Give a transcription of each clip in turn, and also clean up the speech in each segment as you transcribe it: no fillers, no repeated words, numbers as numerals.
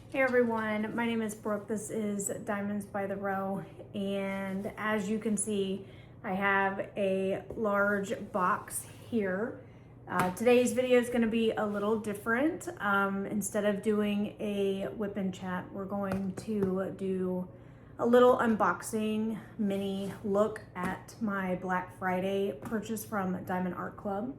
Hey everyone, my name is Brooke. This is Diamonds by the Row, and as you can see, I have a large box here. Today's video is going to be a little different. Instead of doing a whip and chat, we're going to do a little unboxing mini look at my Black Friday purchase from Diamond Art Club.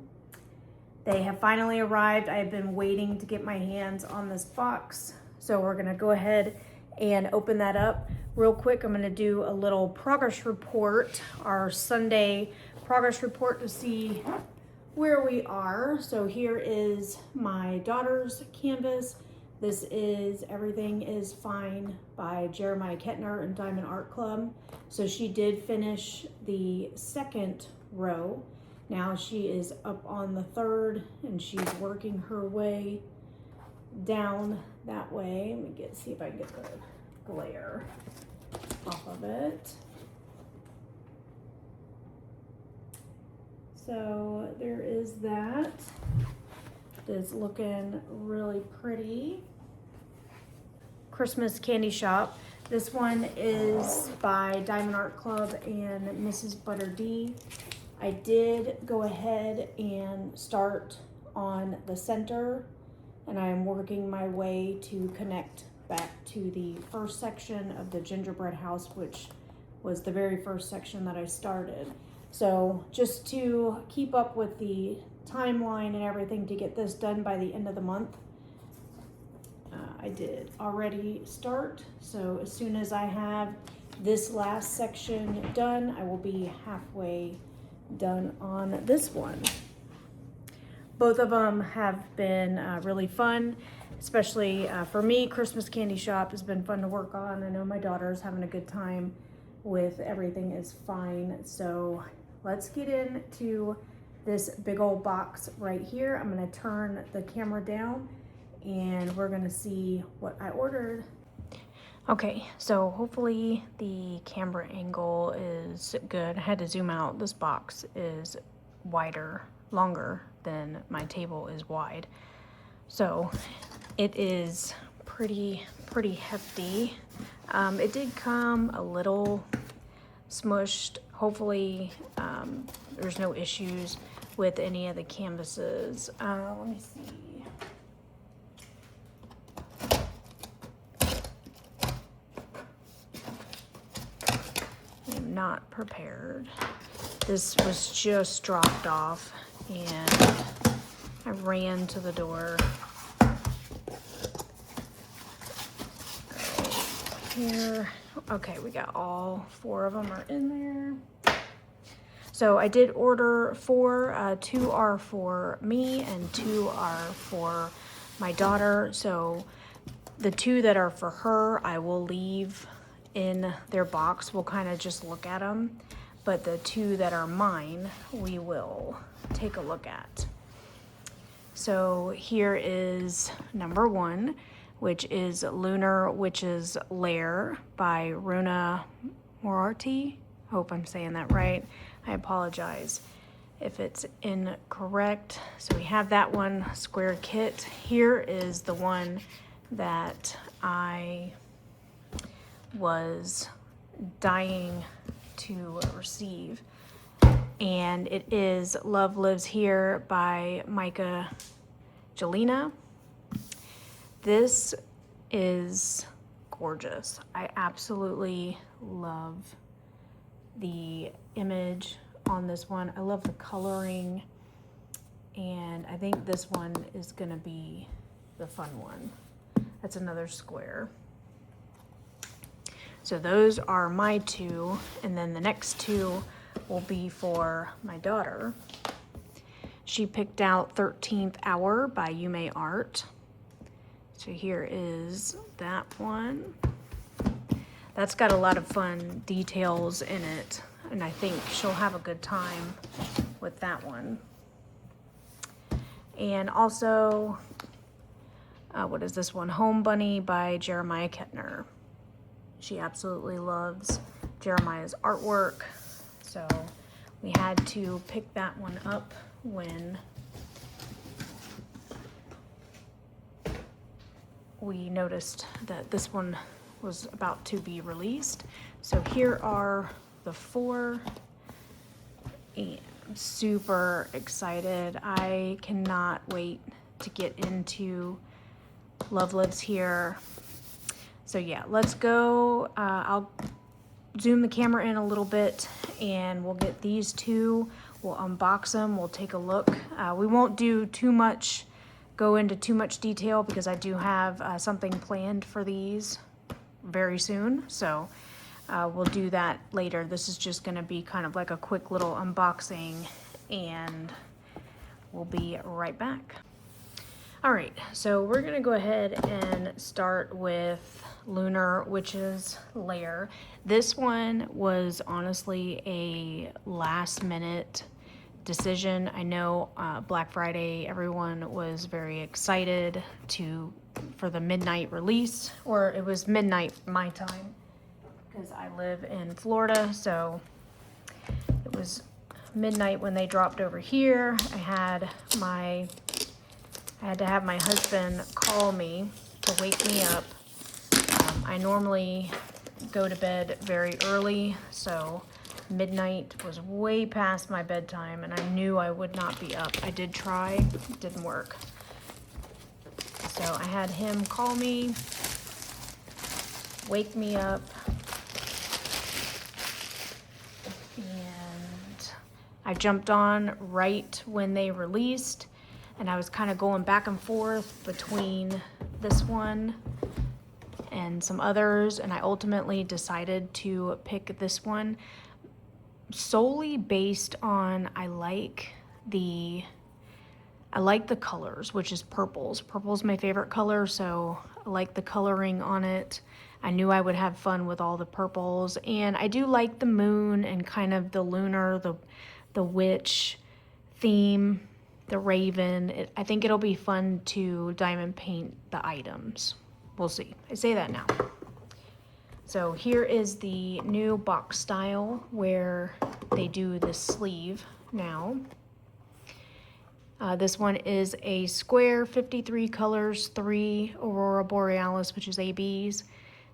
They have finally arrived. I have been waiting to get my hands on this box. So we're gonna go ahead and open that up real quick. I'm gonna do a little progress report, our Sunday progress report to see where we are. So here is my daughter's canvas. This is Everything is Fine by Jeremiah Kettner and Diamond Art Club. So she did finish the second row. Now she is up on the third and she's working her way down that way. Let me see if I can get the glare off of it. So there is that. It's looking really pretty. Christmas Candy Shop. This one is by Diamond Art Club and Mrs. Butter D. I did go ahead and start on the center, and I am working my way to connect back to the first section of the gingerbread house, which was the very first section that I started. So just to keep up with the timeline and everything to get this done by the end of the month, I did already start. So as soon as I have this last section done, I will be halfway done on this one. Both of them have been really fun, especially for me. Christmas Candy Shop has been fun to work on. I know my daughter's having a good time with Everything is Fine. So let's get into this big old box right here. I'm gonna turn the camera down and we're gonna see what I ordered. Okay, so hopefully the camera angle is good. I had to zoom out. This box is longer than my table is wide. So it is pretty hefty. It did come a little smushed. Hopefully there's no issues with any of the canvases. Let me see. I am not prepared. This was just dropped off and I ran to the door. Here, okay, we got all 4 of them are in there. So I did order 4, 2 are for me and 2 are for my daughter. So the 2 that are for her, I will leave in their box. We'll kind of just look at them. But the 2 that are mine, we will take a look at. So here is number 1, which is Lunar Witches Lair by Lunar Witches. Hope I'm saying that right. I apologize if it's incorrect. So we have that one square kit. Here is the one that I was dying to receive, and it is Love Lives Here by Micah Jelena. This is gorgeous. I absolutely love the image on this one. I love the coloring, and I think this one is gonna be the fun one. That's another square. So those are my 2, and then the next 2 will be for my daughter. She picked out 13th Hour by Yume Art. So here is that one. That's got a lot of fun details in it, and I think she'll have a good time with that one. And also, what is this one? Home Bunny by Jeremiah Kettner. She absolutely loves Jeremiah's artwork, so we had to pick that one up when we noticed that this one was about to be released. So here are the 4, and I'm super excited. I cannot wait to get into Love Lives Here. So yeah, let's go. I'll zoom the camera in a little bit and we'll get these 2. We'll unbox them. We'll take a look. We won't do go into too much detail because I do have something planned for these very soon. So we'll do that later. This is just gonna be kind of like a quick little unboxing and we'll be right back. All right, so we're gonna go ahead and start with Lunar Witches Lair. This one was honestly a last minute decision. I know Black Friday, everyone was very excited for the midnight release, or it was midnight my time because I live in Florida, so it was midnight when they dropped over here. I had to have my husband call me to wake me up. I normally go to bed very early, so midnight was way past my bedtime and I knew I would not be up. I did try, it didn't work. So I had him call me, wake me up, and I jumped on right when they released, and I was kind of going back and forth between this one and some others, and I ultimately decided to pick this one solely based on I like the colors, which is purples. Purple's my favorite color, so I like the coloring on it. I knew I would have fun with all the purples, and I do like the moon and kind of the lunar, the witch theme, the raven. I think it'll be fun to diamond paint the items. We'll see. I say that now. So here is the new box style where they do the sleeve now. This one is a square, 53 colors, 3 Aurora Borealis, which is ABs,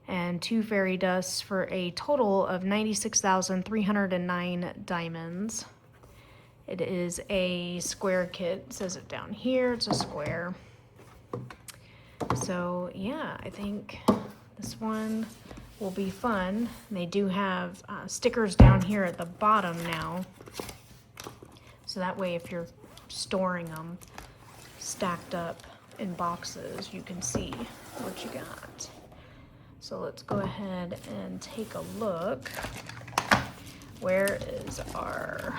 and 2 fairy dusts for a total of 96,309 diamonds. It is a square kit. It says it down here. It's a square. So yeah, I think this one will be fun. They do have stickers down here at the bottom now. So that way if you're storing them stacked up in boxes, you can see what you got. So let's go ahead and take a look. Where is our,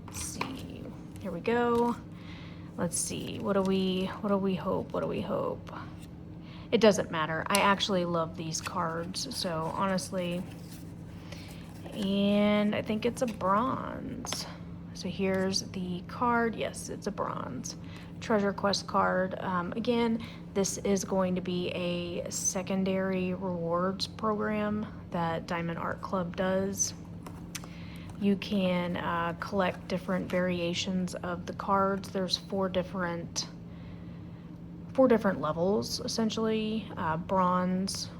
let's see, here we go. Let's see, what do we hope? It doesn't matter. I actually love these cards, so honestly, and I think it's a bronze. So here's the card. Yes, it's a bronze treasure quest card. Again, this is going to be a secondary rewards program that Diamond Art Club does. You can collect different variations of the cards. There's four different levels, essentially. Bronze,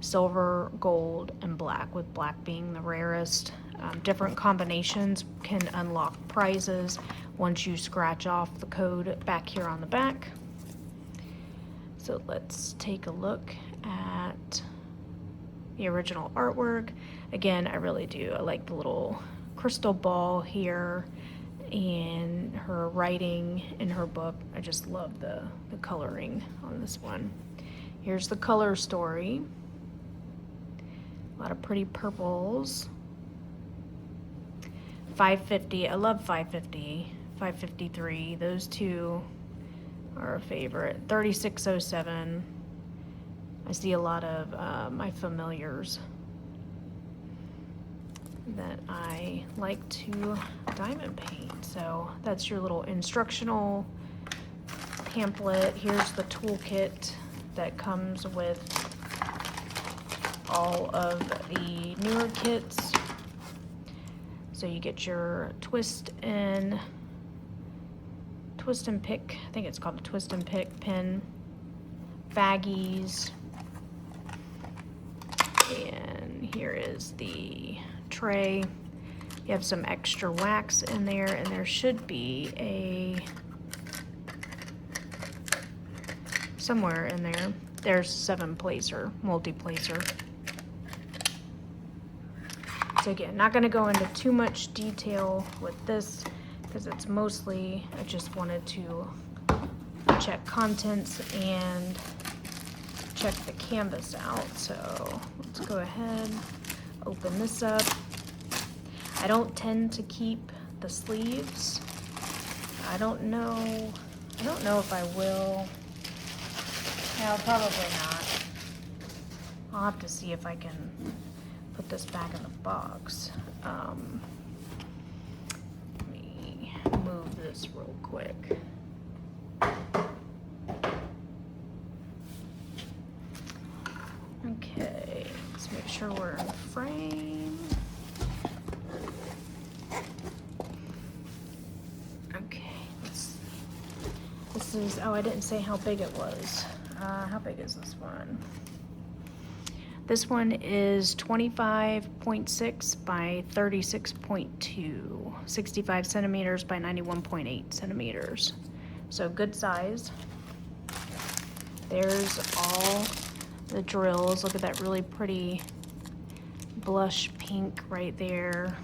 silver, gold, and black, with black being the rarest. Different combinations can unlock prizes once you scratch off the code back here on the back. So let's take a look at the original artwork. Again, I really do. I like the little crystal ball here and her writing in her book. I just love the coloring on this one. Here's the color story. A lot of pretty purples. 550, I love 550, 553. Those two are a favorite. 3607. I see a lot of my familiars that I like to diamond paint. So that's your little instructional pamphlet. Here's the toolkit that comes with all of the newer kits. So you get your twist and pick, I think it's called a twist and pick pin. baggies. And here is the tray. You have some extra wax in there, and there should be somewhere in there. There's 7-placer, multi-placer. So again, not gonna go into too much detail with this because it's mostly, I just wanted to check contents and check the canvas out. So let's go ahead, open this up. I don't tend to keep the sleeves. I don't know if I will. No, probably not. I'll have to see if I can put this back in the box. Let me move this real quick. Okay, let's make sure we're in frame. Okay, this is, oh, I didn't say how big it was. How big is this one? This one is 25.6 by 36.2, 65 centimeters by 91.8 centimeters. So good size. There's all the drills. Look at that really pretty blush pink right there.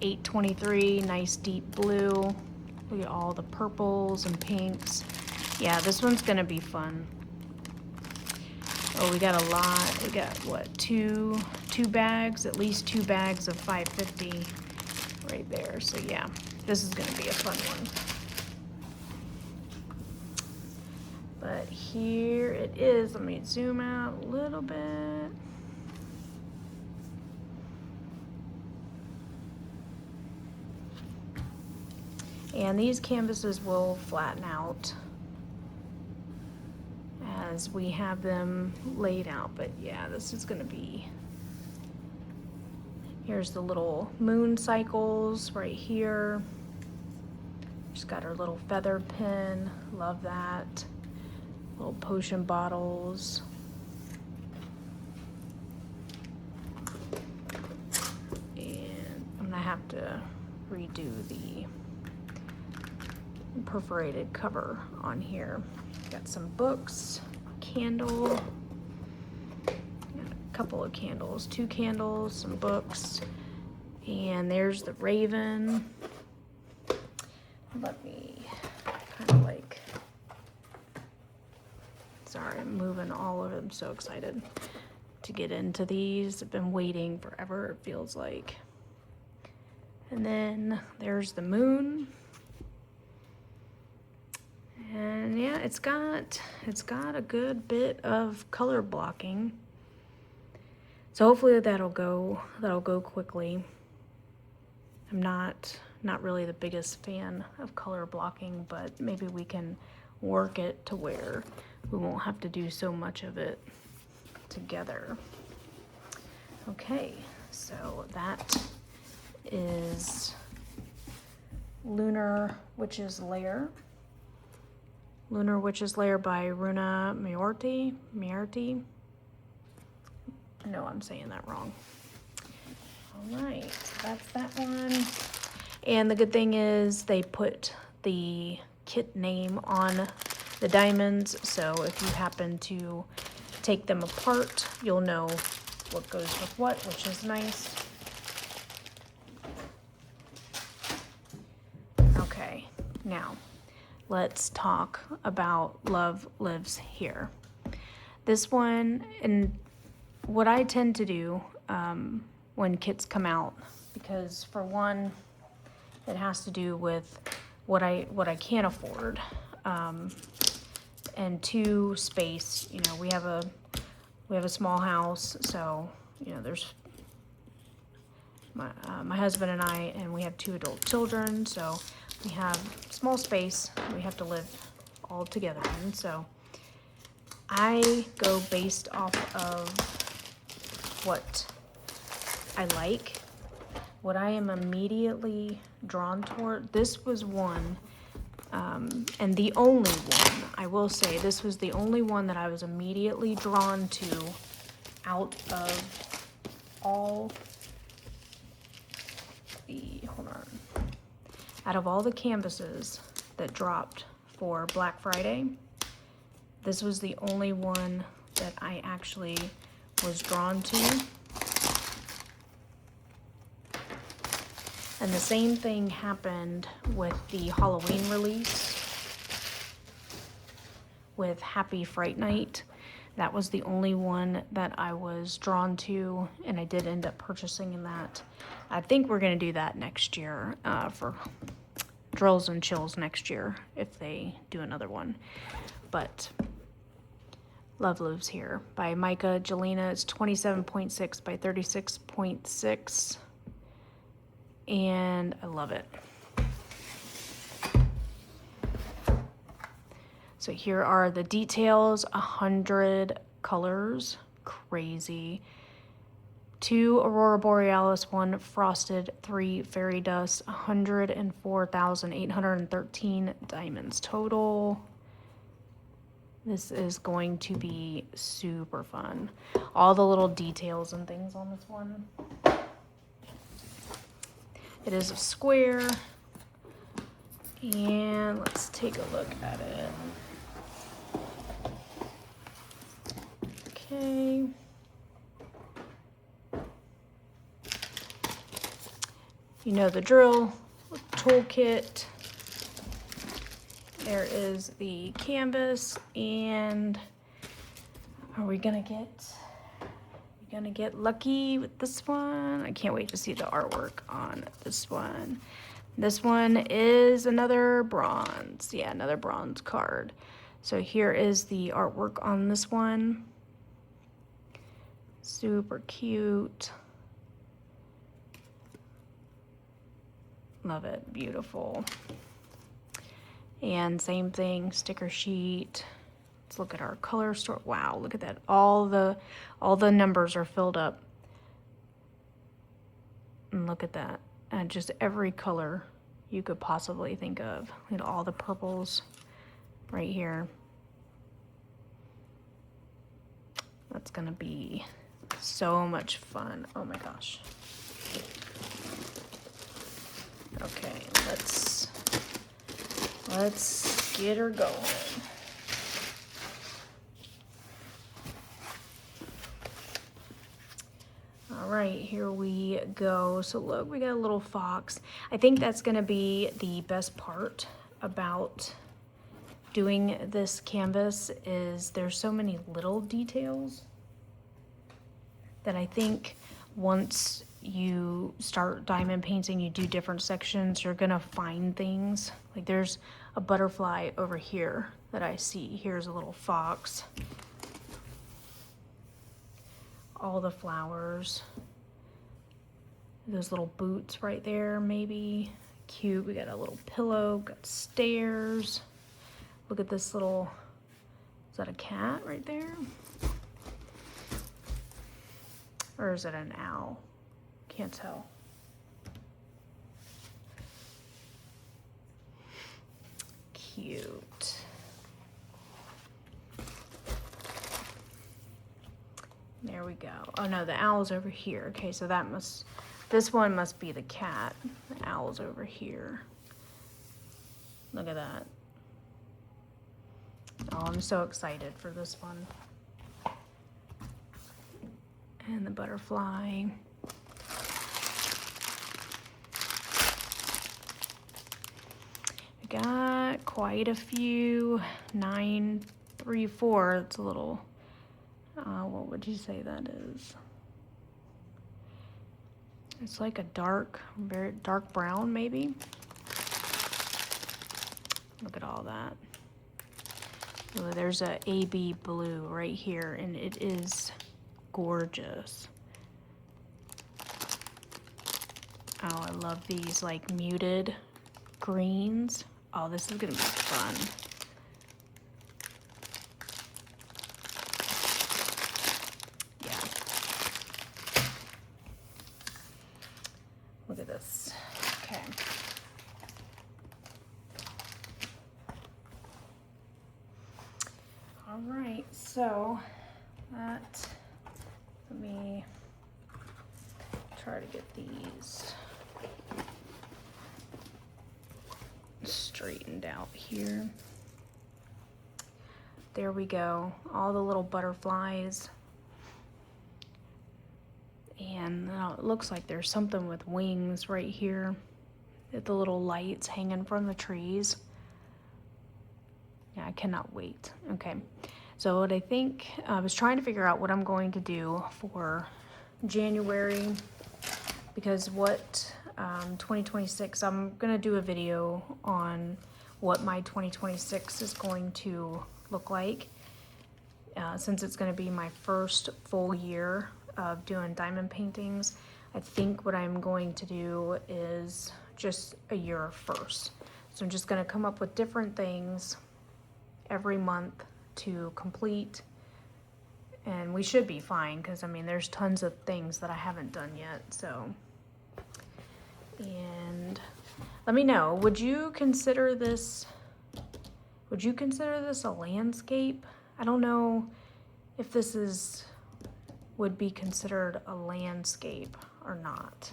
823, nice deep blue. Look at all the purples and pinks. Yeah, this one's gonna be fun. Oh, we got a lot. We got what, two bags, at least 2 bags of 550 right there. So yeah, this is gonna be a fun one. But here it is. Let me zoom out a little bit. And these canvases will flatten out as we have them laid out. But yeah, this is gonna be, here's the little moon cycles right here. She's got her little feather pin, love that. Little potion bottles. And I'm gonna have to redo the perforated cover on here. Got some books, candle, got a couple of candles, 2 candles, some books, and there's the raven. Let me kind of like, sorry, I'm moving all of them. So excited to get into these. I've been waiting forever, it feels like. And then there's the moon. And yeah, it's got a good bit of color blocking. So hopefully that'll go quickly. I'm not really the biggest fan of color blocking, but maybe we can work it to where we won't have to do so much of it together. Okay, so that is Lunar Witches Lair. Lunar Witches Lair by Runa Miorti. I know I'm saying that wrong. All right, that's that one. And the good thing is they put the kit name on the diamonds, so if you happen to take them apart, you'll know what goes with what, which is nice. Okay, now let's talk about Love Lives Here. This one, and what I tend to do when kits come out, because for one, it has to do with what I can't afford, and 2, space. You know, we have a small house, so you know there's my husband and I, and we have 2 adult children, so we have small space we have to live all together in. So I go based off of what I like, what I am immediately drawn toward. This was one And the only one, I will say, this was the only one that I was immediately drawn to out of all the, hold on, out of all the canvases that dropped for Black Friday, this was the only one that I actually was drawn to. And the same thing happened with the Halloween release with Happy Fright Night. That was the only one that I was drawn to, and I did end up purchasing that. I think we're gonna do that next year for Drills and Chills next year if they do another one. But Love Lives Here by Micah Jelena. It's 27.6 by 36.6. And I love it. So here are the details, 100 colors, crazy. 2 Aurora Borealis, 1 Frosted, 3 Fairy Dust, 104,813 diamonds total. This is going to be super fun. All the little details and things on this one. It is a square, and let's take a look at it. Okay. You know the drill, toolkit. There is the canvas, and are we gonna get lucky with this one? I can't wait to see the artwork on this one. This one is another bronze. Yeah, another bronze card. So here is the artwork on this one. Super cute. Love it. Beautiful. And same thing, sticker sheet. Let's look at our color store. Wow, look at that. All the numbers are filled up. And look at that. And just every color you could possibly think of. Look at all the purples right here. That's gonna be so much fun. Oh my gosh. Okay, let's get her going. All right, here we go. So look, we got a little fox. I think that's gonna be the best part about doing this canvas is there's so many little details that I think once you start diamond painting, you do different sections, you're gonna find things. Like there's a butterfly over here that I see. Here's a little fox. All the flowers. Those little boots right there, maybe. Cute. We got a little pillow, got stairs. Look at this little, is that a cat right there? Or is it an owl? Can't tell. Cute. There we go. Oh no, the owl's over here. Okay, so this one must be the cat. The owl's over here. Look at that. Oh, I'm so excited for this one. And the butterfly. We got quite a few. 9, 3, 4. It's a little, what would you say that is? It's like a very dark brown, maybe. Look at all that. Oh, there's a AB blue right here, and it is gorgeous. Oh, I love these like muted greens. Oh, this is gonna be fun. Yeah. Look at this. Okay. All right, so let me try to get these straightened out here. There we go, all the little butterflies. And now it looks like there's something with wings right here. The little lights hanging from the trees. Yeah, I cannot wait. Okay, so what I was trying to figure out what I'm going to do for January, because 2026, I'm gonna do a video on what my 2026 is going to look like, since it's gonna be my first full year of doing diamond paintings. I think what I'm going to do is just a year first. So I'm just gonna come up with different things every month to complete, and we should be fine, because I mean there's tons of things that I haven't done yet. So, and let me know, would you consider this a landscape? I don't know if this would be considered a landscape or not,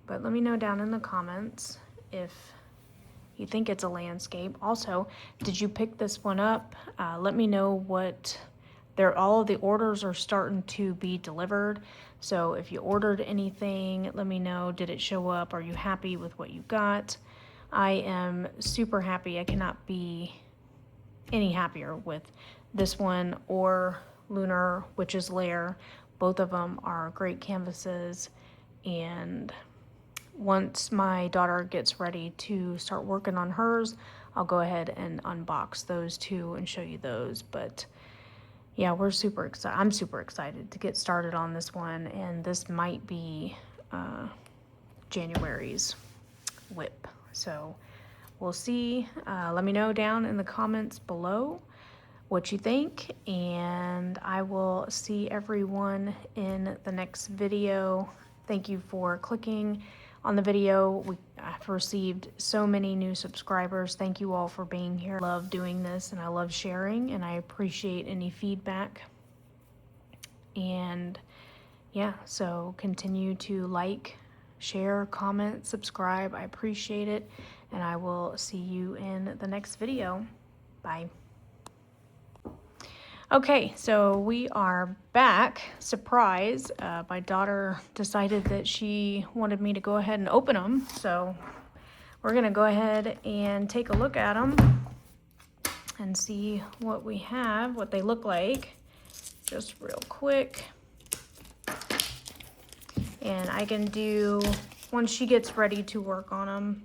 but let me know down in the comments if you think it's a landscape. Also, did you pick this one up? Let me know all of the orders are starting to be delivered. So if you ordered anything, let me know. Did it show up? Are you happy with what you got? I am super happy. I cannot be any happier with this one or Lunar Witches Lair. Both of them are great canvases, and once my daughter gets ready to start working on hers, I'll go ahead and unbox those two and show you those. But yeah, I'm super excited to get started on this one, and this might be January's whip. So we'll see. Let me know down in the comments below what you think, and I will see everyone in the next video. Thank you for clicking on the video. I've received so many new subscribers. Thank you all for being here. I love doing this, and I love sharing, and I appreciate any feedback. And yeah, so continue to like, share, comment, subscribe. I appreciate it, and I will see you in the next video. Bye. Okay, so we are back. Surprise, my daughter decided that she wanted me to go ahead and open them, so we're gonna go ahead and take a look at them and see what we have, what they look like, just real quick. And I can do, once she gets ready to work on them,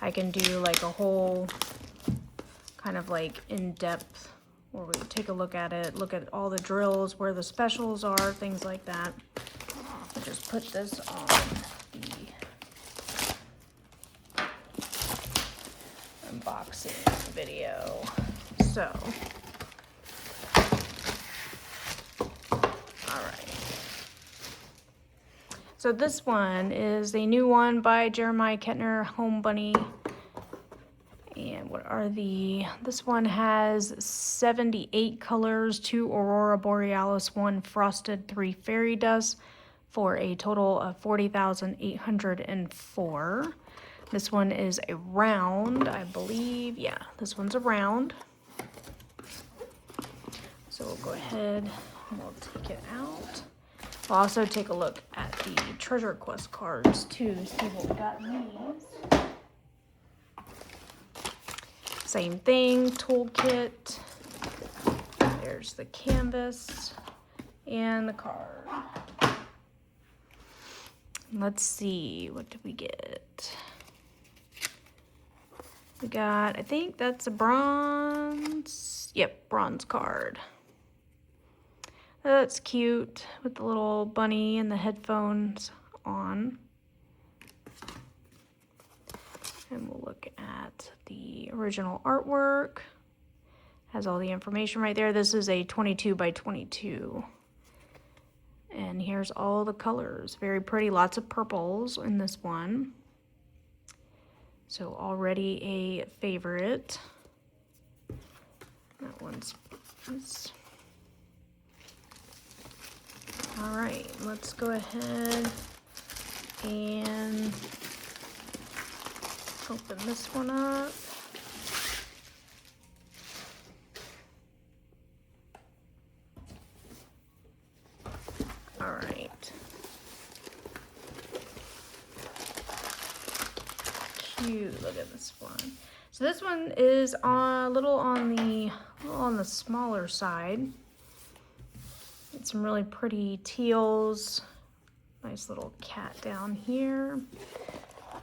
I can do like a whole kind of like in-depth, where we take a look at it, look at all the drills, where the specials are, things like that. I'll just put this on the unboxing video. So, all right. So this one is a new one by Jeremiah Kettner, Home Bunny. And what are this one has 78 colors, 2 Aurora Borealis, 1 Frosted, 3 Fairy Dust, for a total of 40,804. This one is a round, I believe. Yeah, this one's a round. So we'll go ahead and we'll take it out. We'll also take a look at the Treasure Quest cards too, see what we got in these. Same thing, toolkit. There's the canvas and the card. Let's see, what did we get? We got, I think that's a bronze. Yep, bronze card. That's cute with the little bunny and the headphones on. And we'll look at the original artwork. Has all the information right there. This is a 22 by 22. And here's all the colors. Very pretty, lots of purples in this one. So already a favorite. one's all right, let's go ahead and open this one up. All right. Cute, look at this one. So this one is a little on the smaller side. It's some really pretty teals. Nice little cat down here.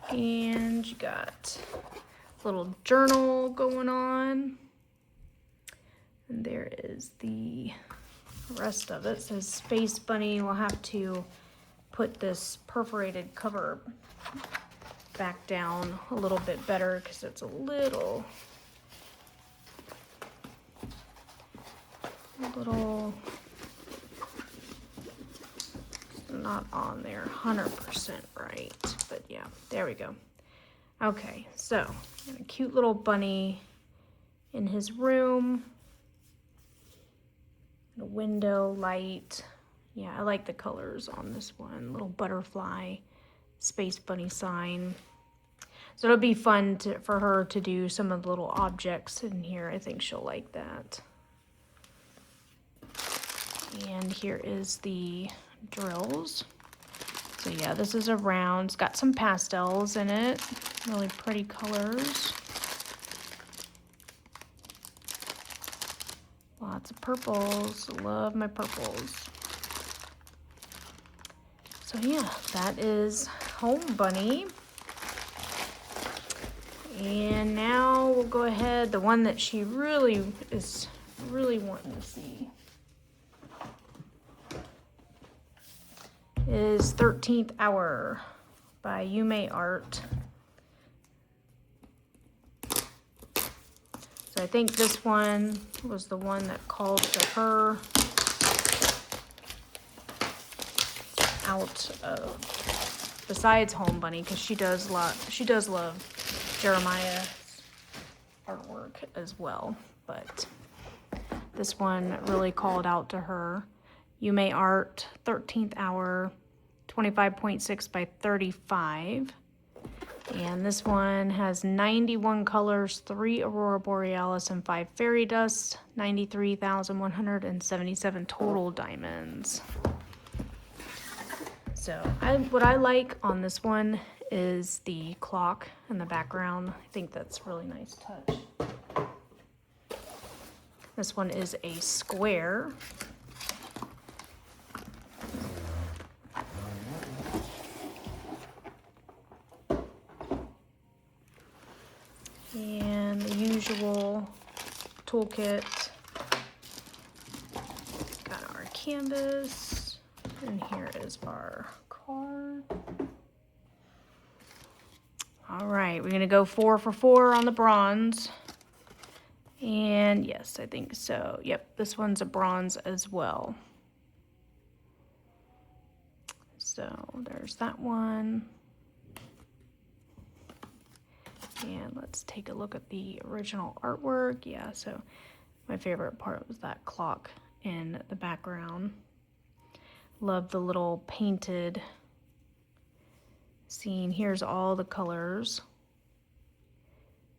And you got a little journal going on. And there is the rest of it. It says Space Bunny. We'll have to put this perforated cover back down a little bit better because it's a little not on there 100% right, but yeah, there we go. Okay, so a cute little bunny in his room, a window light. Yeah, I like the colors on this one. Little butterfly, Space Bunny sign. So it'll be fun for her to do some of the little objects in here. I think she'll like that. And here is the drills. So yeah, this is a round. It's got some pastels in it. Really pretty colors. Lots of purples. Love my purples. So yeah, that is Home Bunny. And now we'll go ahead, the one that she really is wanting to see is 13th Hour by Yume Art. So I think this one was the one that called to her out of, besides Home Bunny, because she does love Jeremiah's artwork as well, but this one really called out to her. Yume Art, 13th Hour, 25.6 by 35. And this one has 91 colors, 3 Aurora Borealis, and 5 Fairy Dust, 93,177 total diamonds. So what I like on this one is the clock in the background. I think that's a really nice touch. This one is a square. And the usual toolkit. Got our canvas, and here is our card. All right, we're gonna go 4 for 4 on the bronze. And yes, I think so. Yep, this one's a bronze as well. So there's that one. And let's take a look at the original artwork. Yeah, so my favorite part was that clock in the background. Love the little painted scene. Here's all the colors.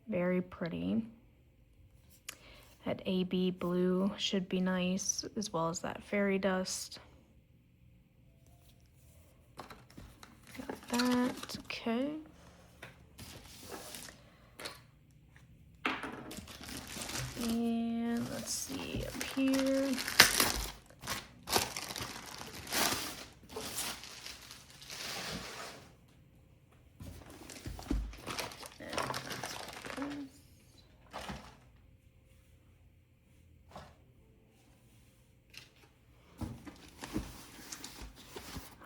Very pretty. That AB blue should be nice, as well as that fairy dust. Got that, okay. And let's see up here.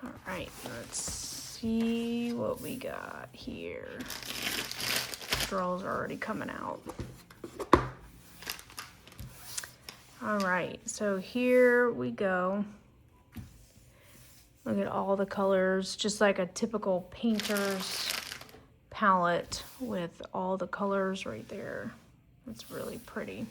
All right, let's see what we got here. Drawers are already coming out. All right, so here we go. Look at all the colors, just like a typical painter's palette with all the colors right there. It's really pretty.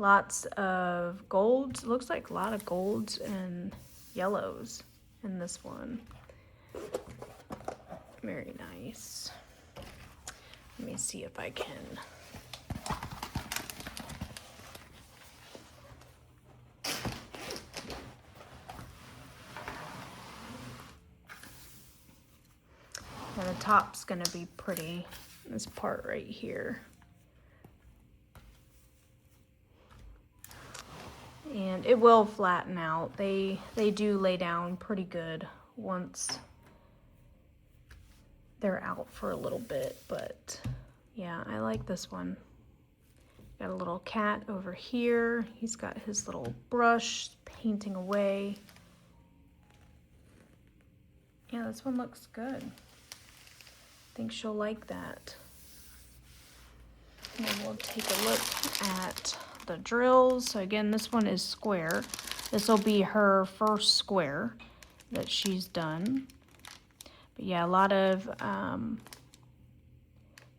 Lots of golds. Looks like a lot of golds and yellows in this one. Very nice. Let me see if I can. And the top's gonna be pretty, this part right here. And it will flatten out. They do lay down pretty good once they're out for a little bit, but yeah, I like this one. Got a little cat over here. He's got his little brush painting away. Yeah, this one looks good. I think she'll like that. And we'll take a look at the drills. So again, this one is square. This will be her first square that she's done. But yeah, a lot of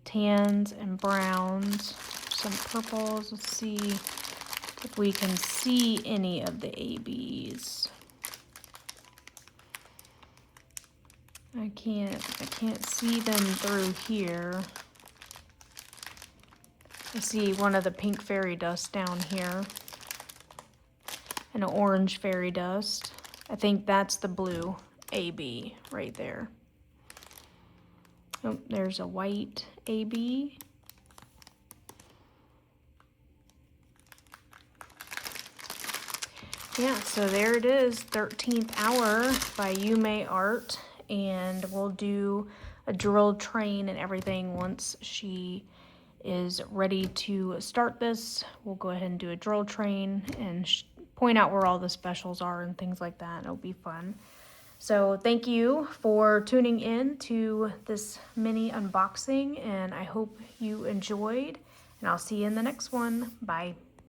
tans and browns, some purples. Let's see if we can see any of the ABs. I can't see them through here. I see one of the pink fairy dust down here and an orange fairy dust. I think that's the blue AB right there. Oh, there's a white AB. Yeah, so there it is, 13th Hour by Yume Art. And we'll do a drill train and everything once she is ready to start this. We'll go ahead and do a drill train and point out where all the specials are and things like that. It'll be fun. So thank you for tuning in to this mini unboxing, and I hope you enjoyed, and I'll see you in the next one. Bye.